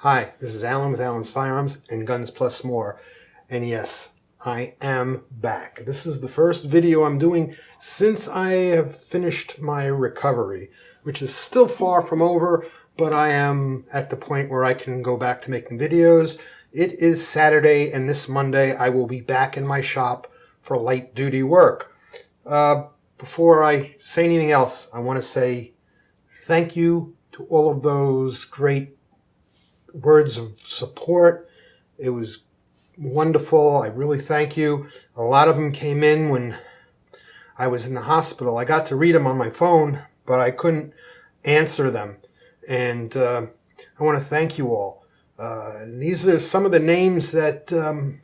Hi, this is Alan with Alan's Firearms and Guns Plus More. And yes, I am back. This is the first video I'm doing since I have finished my recovery, which is still far from over, but I am at the point where I can go back to making videos. It is Saturday, and this Monday I will be back in my shop for light duty work. Before I say anything else, I want to say thank you to all of those great words of support. It was wonderful. I really thank you. A lot of them came in when I was in the hospital. I got to read them on my phone, but I couldn't answer them. And I want to thank you all. These are some of the names that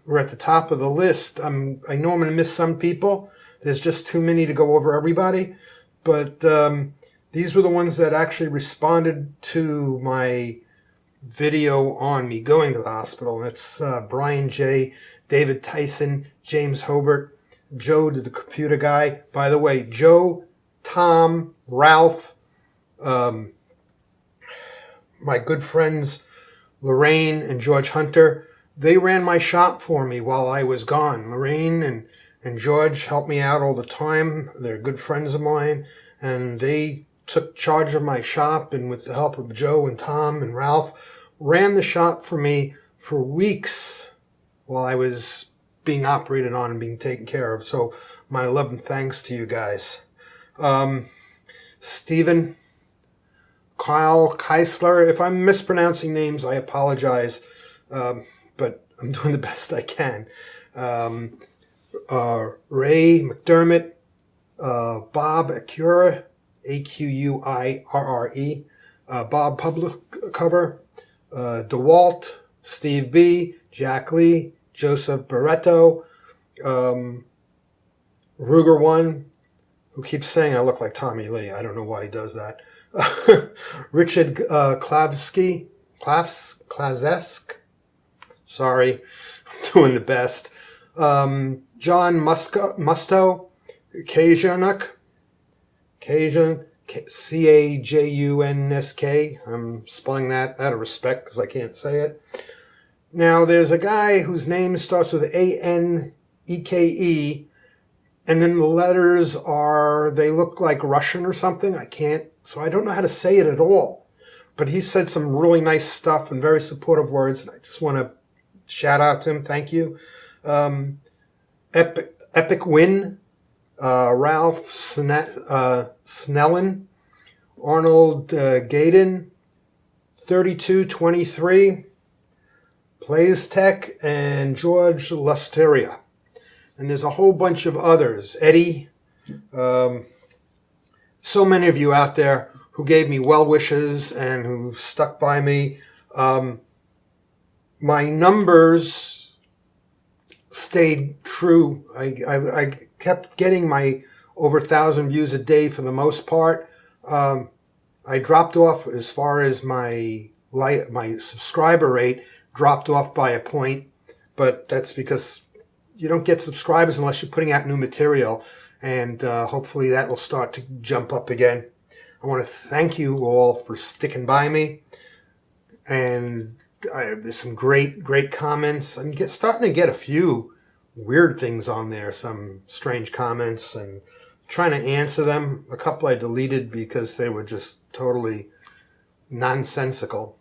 were at the top of the list. I know I'm going to miss some people. There's just too many to go over everybody. But these were the ones that actually responded to my video on me going to the hospital. And it's Brian J., David Tyson, James Hobart, Joe the computer guy. By the way, Joe, Tom, Ralph, my good friends Lorraine and George Hunter, they ran my shop for me while I was gone. Lorraine and George helped me out all the time. They're good friends of mine, and they took charge of my shop, and with the help of Joe and Tom and Ralph, ran the shop for me for weeks while I was being operated on and being taken care of. So my love and thanks to you guys. Stephen, Kyle, Keisler, if I'm mispronouncing names, I apologize, but I'm doing the best I can. Ray McDermott, Bob Acura, Aquirre, Bob Publicover, DeWalt, Steve B., Jack Lee, Joseph Barreto, Ruger1, who keeps saying I look like Tommy Lee. I don't know why he does that. Richard Klazesk. Sorry, I'm doing the best. John Musto, Kajanuk, C-A-J-U-N-S-K. I'm spelling that out of respect because I can't say it. Now, there's a guy whose name starts with A-N-E-K-E, and then the letters they look like Russian or something. So I don't know how to say it at all. But he said some really nice stuff and very supportive words, and I just want to shout out to him. Thank you. Epic Win, Ralph Snellen, Arnold Gaydon, 3223, Plays Tech, and George Lusteria. And there's a whole bunch of others. Eddie, so many of you out there who gave me well wishes and who stuck by me. My numbers stayed true. I kept getting my over 1,000 views a day for the most part. I dropped off as far as my subscriber rate dropped off by a point, but that's because you don't get subscribers unless you're putting out new material, and hopefully that will start to jump up again. I want to thank you all for sticking by me, and there's some great comments. I'm starting to get a few weird things on there, some strange comments, and trying to answer them. A couple I deleted because they were just totally nonsensical.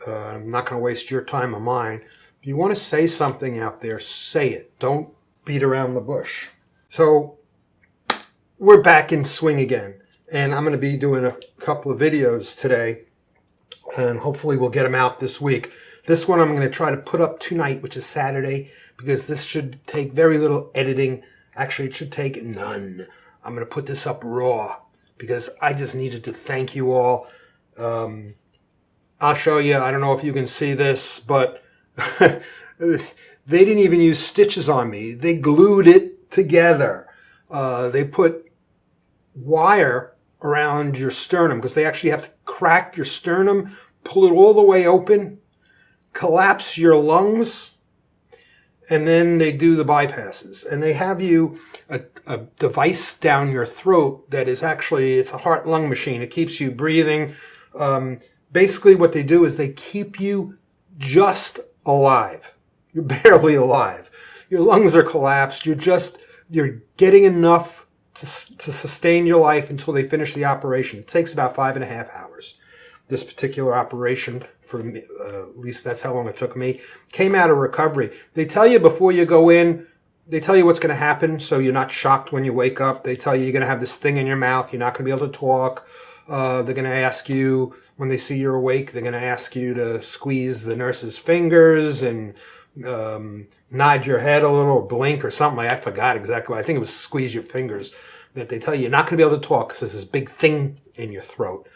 I'm not going to waste your time or mine. If you want to say something out there, say it. Don't beat around the bush. So we're back in swing again, and I'm going to be doing a couple of videos today, and hopefully we'll get them out this week. This one I'm going to try to put up tonight, which is Saturday, because this should take very little editing. Actually, it should take none. I'm going to put this up raw because I just needed to thank you all. I'll show you. I don't know if you can see this, but they didn't even use stitches on me. They glued it together. They put wire around your sternum because they actually have to crack your sternum, pull it all the way open, collapse your lungs, and then they do the bypasses. And they have you a device down your throat that is actually, it's a heart-lung machine. It keeps you breathing. Basically what they do is they keep you just alive. You're barely alive. Your lungs are collapsed. You're getting enough to sustain your life until they finish the operation. It takes about 5.5 hours. This particular operation, for me, at least that's how long it took me, came out of recovery. They tell you before you go in, they tell you what's going to happen so you're not shocked when you wake up. They tell you you're going to have this thing in your mouth. You're not going to be able to talk. They're going to ask you, when they see you're awake, they're going to ask you to squeeze the nurse's fingers and nod your head a little, or blink or something. I forgot exactly. I think it was squeeze your fingers. That they tell you you're not going to be able to talk because there's this big thing in your throat.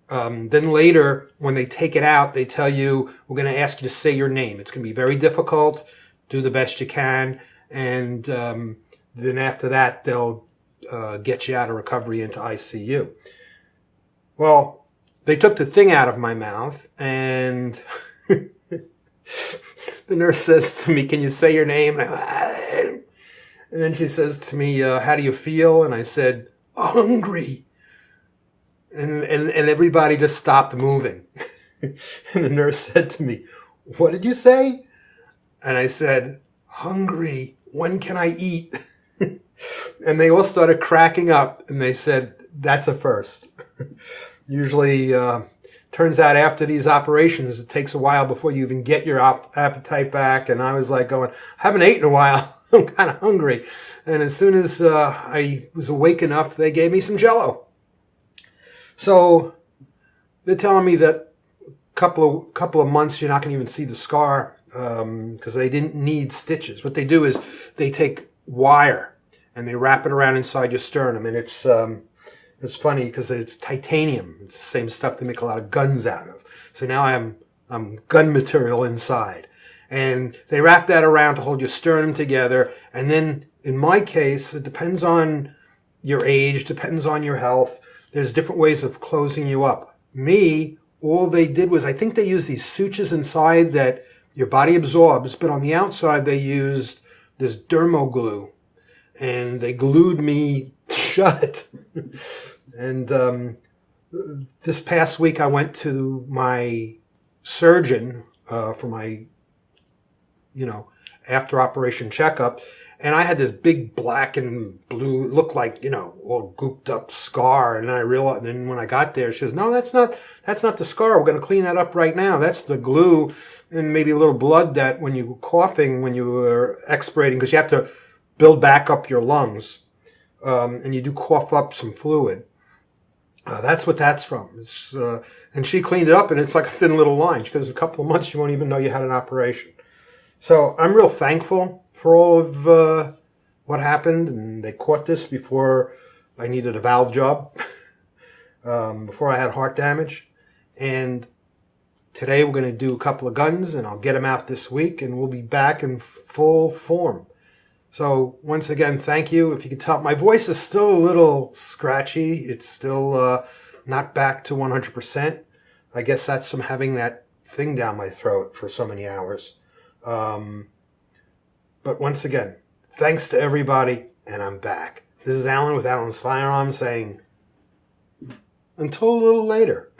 Then later, when they take it out, they tell you, we're going to ask you to say your name. It's going to be very difficult. Do the best you can. And then after that, they'll get you out of recovery into ICU. Well, they took the thing out of my mouth, and the nurse says to me, can you say your name? And then she says to me, how do you feel? And I said, hungry. And everybody just stopped moving. And the nurse said to me, what did you say? And I said, hungry. When can I eat? And they all started cracking up, and they said, that's a first. Usually, turns out after these operations, it takes a while before you even get your appetite back. And I was like going, I haven't eaten in a while. I'm kind of hungry. And as soon as I was awake enough, they gave me some Jell-O. So they're telling me that couple of months you're not going to even see the scar because they didn't need stitches. What they do is they take wire and they wrap it around inside your sternum, and it's funny because it's titanium. It's the same stuff they make a lot of guns out of. So now I'm gun material inside. And they wrap that around to hold your sternum together. And then in my case, it depends on your age, depends on your health. There's different ways of closing you up. Me, all they did was, I think they used these sutures inside that your body absorbs, but on the outside they used this dermoglue. And they glued me shut. And this past week I went to my surgeon for my, after operation checkup, and I had this big black and blue, looked like, all gooped up scar. And I realized, then when I got there, she goes, no, that's not the scar. We're going to clean that up right now. That's the glue and maybe a little blood that when you were coughing, when you were expirating, because you have to build back up your lungs. And you do cough up some fluid. That's what that's from. And she cleaned it up, and it's like a thin little line. She goes, a couple of months, you won't even know you had an operation. So I'm real thankful for all of what happened, and they caught this before I needed a valve job, before I had heart damage. And today we're going to do a couple of guns, and I'll get them out this week, and we'll be back in full form. So once again, thank you. If you can tell, my voice is still a little scratchy. It's still not back to 100%. I guess that's from having that thing down my throat for so many hours. But once again, thanks to everybody, and I'm back. This is Alan with AlansFirearms saying, until a little later.